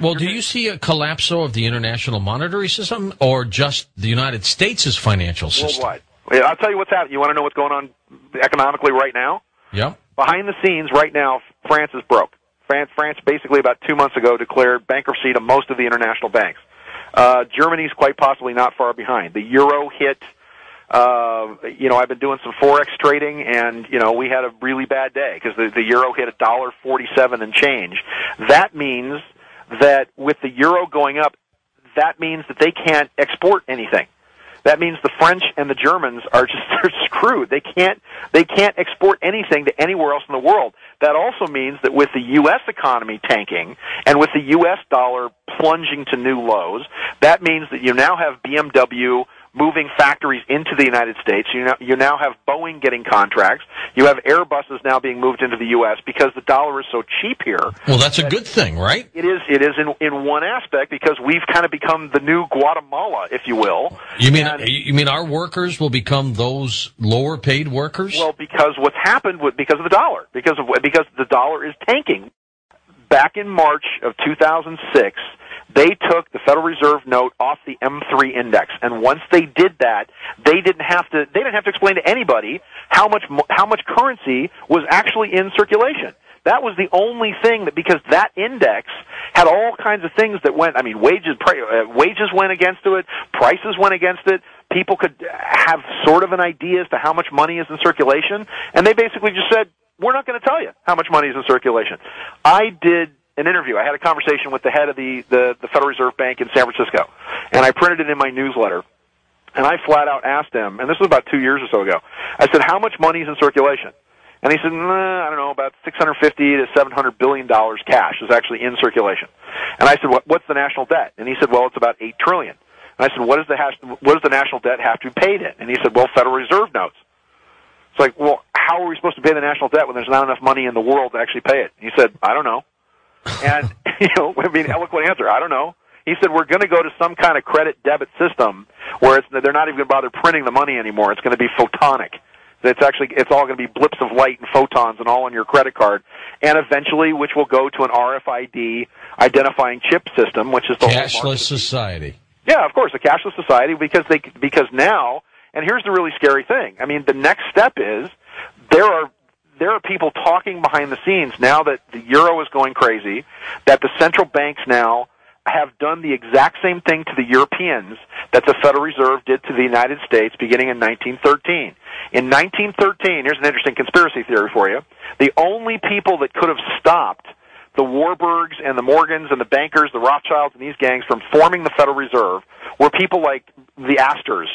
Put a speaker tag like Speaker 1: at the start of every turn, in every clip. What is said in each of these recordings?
Speaker 1: Well, do you see a collapse, though, of the international monetary system or just the United States' financial system?
Speaker 2: Worldwide. I'll tell you what's happening. You want to know what's going on economically right now?
Speaker 1: Yep.
Speaker 2: Behind the scenes right now, France is broke. France basically about 2 months ago declared bankruptcy to most of the international banks. Germany's quite possibly not far behind. The euro hit. I've been doing some forex trading, and we had a really bad day because the euro hit $1.47 and change. That means that with the euro going up, that means that they can't export anything. That means the French and the Germans they're screwed. They can't export anything to anywhere else in the world. That also means that with the U.S. economy tanking and with the U.S. dollar plunging to new lows, that means that you now have BMW moving factories into the United States. You now have Boeing getting contracts. You have Airbuses now being moved into the U.S. because the dollar is so cheap here.
Speaker 1: Well, that's a good thing, right?
Speaker 2: It is in one aspect because we've kind of become the new Guatemala, if you will.
Speaker 1: You mean our workers will become those lower paid workers?
Speaker 2: Well, because what's happened because of the dollar, because the dollar is tanking. Back in March of 2006, they took the Federal Reserve note off the M3 index, and once they did that, they didn't have to explain to anybody how much currency was actually in circulation. That was the only thing because that index had all kinds of things that went. I mean, wages went against it, prices went against it. People could have sort of an idea as to how much money is in circulation, and they basically just said, "We're not going to tell you how much money is in circulation." I did an interview. I had a conversation with the head of the Federal Reserve Bank in San Francisco, and I printed it in my newsletter. And I flat out asked him, and this was about 2 years or so ago, I said, "How much money is in circulation?" And he said, I don't know, about $650 to $700 billion cash is actually in circulation. And I said, what's the national debt? And he said, well, it's about $8 trillion. And I said, what does the national debt have to be paid in? And he said, well, Federal Reserve notes. It's like, well, how are we supposed to pay the national debt when there's not enough money in the world to actually pay it? And he said, I don't know. And, eloquent answer, I don't know. He said, we're going to go to some kind of credit debit system where they're not even going to bother printing the money anymore. It's going to be photonic. It's all going to be blips of light and photons and all on your credit card. And eventually, which will go to an RFID identifying chip system, which is the
Speaker 1: cashless society.
Speaker 2: Yeah, of course, a cashless society because now, and here's the really scary thing. I mean, the next step is there are people talking behind the scenes now that the euro is going crazy, that the central banks now have done the exact same thing to the Europeans that the Federal Reserve did to the United States beginning in 1913. In 1913, here's an interesting conspiracy theory for you, the only people that could have stopped the Warburgs and the Morgans and the bankers, the Rothschilds and these gangs from forming the Federal Reserve were people like the Astors,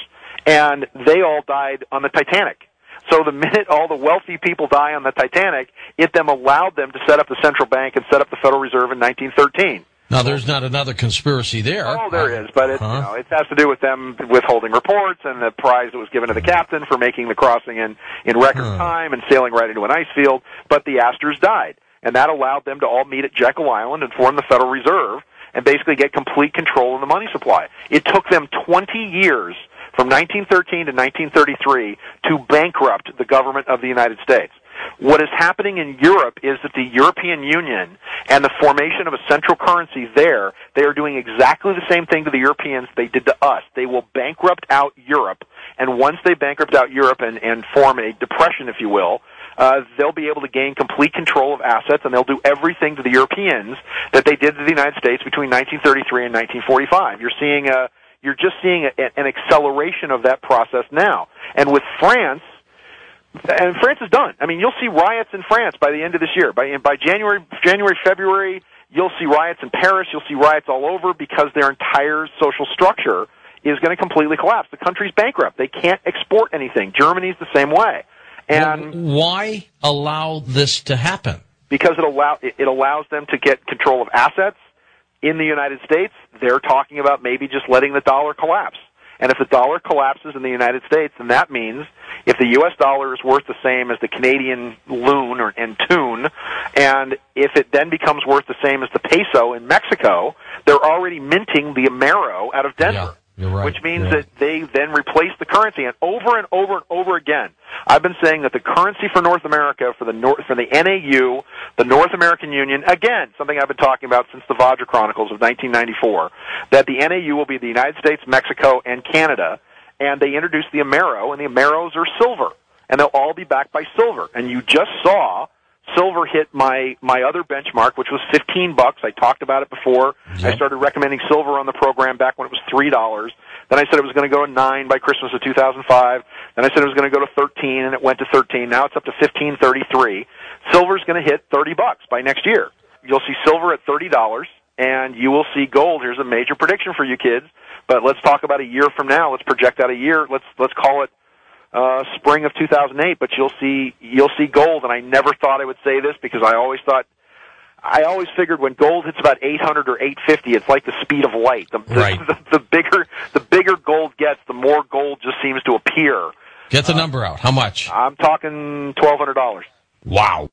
Speaker 2: and they all died on the Titanic. So the minute all the wealthy people die on the Titanic, it then allowed them to set up the central bank and set up the Federal Reserve in 1913.
Speaker 1: Now, there's not another conspiracy there.
Speaker 2: Oh, there is, but it has to do with them withholding reports and the prize that was given to the captain for making the crossing in record time and sailing right into an ice field. But the Astors died, and that allowed them to all meet at Jekyll Island and form the Federal Reserve and basically get complete control of the money supply. It took them 20 years, from 1913 to 1933, to bankrupt the government of the United States. What is happening in Europe is that the European Union and the formation of a central currency there, they are doing exactly the same thing to the Europeans they did to us. They will bankrupt out Europe, and once they bankrupt out Europe and form a depression, if you will, they'll be able to gain complete control of assets, and they'll do everything to the Europeans that they did to the United States between 1933 and 1945. You're just seeing an acceleration of that process now. And with France, and France is done. I mean, you'll see riots in France by the end of this year. By January, February, you'll see riots in Paris. You'll see riots all over because their entire social structure is going to completely collapse. The country's bankrupt. They can't export anything. Germany's the same way. And
Speaker 1: why allow this to happen?
Speaker 2: Because it allows them to get control of assets in the United States. They're talking about maybe just letting the dollar collapse. And if the dollar collapses in the United States, then that means if the U.S. dollar is worth the same as the Canadian loon and tune, and if it then becomes worth the same as the peso in Mexico, they're already minting the Amero out of Denver.
Speaker 1: You're right.
Speaker 2: Which means that they then replace the currency, and over and over again, I've been saying that the currency for North America, for the NAU, the North American Union, again, something I've been talking about since the Vajra Chronicles of 1994, that the NAU will be the United States, Mexico, and Canada, and they introduced the Amero, and the Ameros are silver, and they'll all be backed by silver. And you just saw silver hit my other benchmark, which was $15. I talked about it before. Yep. I started recommending silver on the program back when it was $3. Then I said it was going to go to 9 by Christmas of 2005. Then I said it was going to go to 13, and it went to 13. Now it's up to 15.33. Silver's going to hit $30 by next year. You'll see silver at $30, and you will see gold. Here's a major prediction for you kids. But let's talk about a year from now. Let's project out a year. Let's call it spring of 2008, but you'll see gold, and I never thought I would say this because I always figured when gold hits about 800 or 850, it's like the speed of light. The bigger gold gets, the more gold just seems to appear.
Speaker 1: Get the number out. How much?
Speaker 2: I'm talking $1,200.
Speaker 1: Wow.